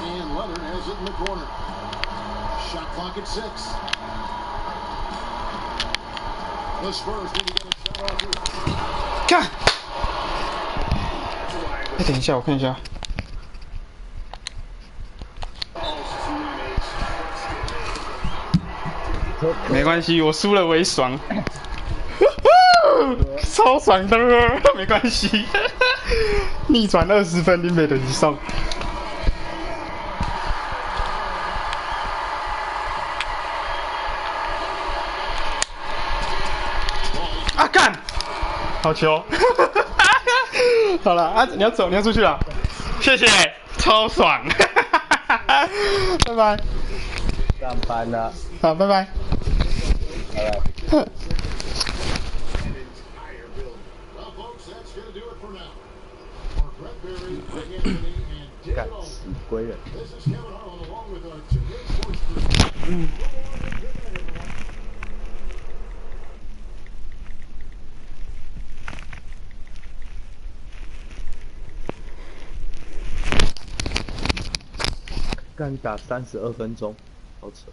And Leonard has it in the corner. Shot clock at 6. The Spurs need to get a shot off here. 看，哎，等一下，我看一下。没关系，我输了我也爽，超爽的，没关系，逆转20分，林北的以上。啊干，好球！好了啊，你要走，你要出去了，谢谢，超爽，拜拜。上班了，好，拜拜。拜拜。 Well, folks, that's going to do it for now. For Brett Berry, Rick Anthony, and David 干 Owen, 死鬼人。 this is Kevin Harlan along with our Today Sports crew. 干打32分钟，好扯。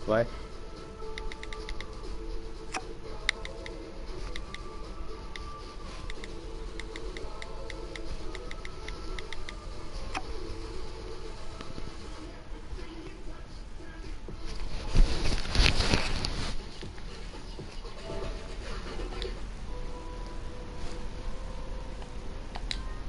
喂。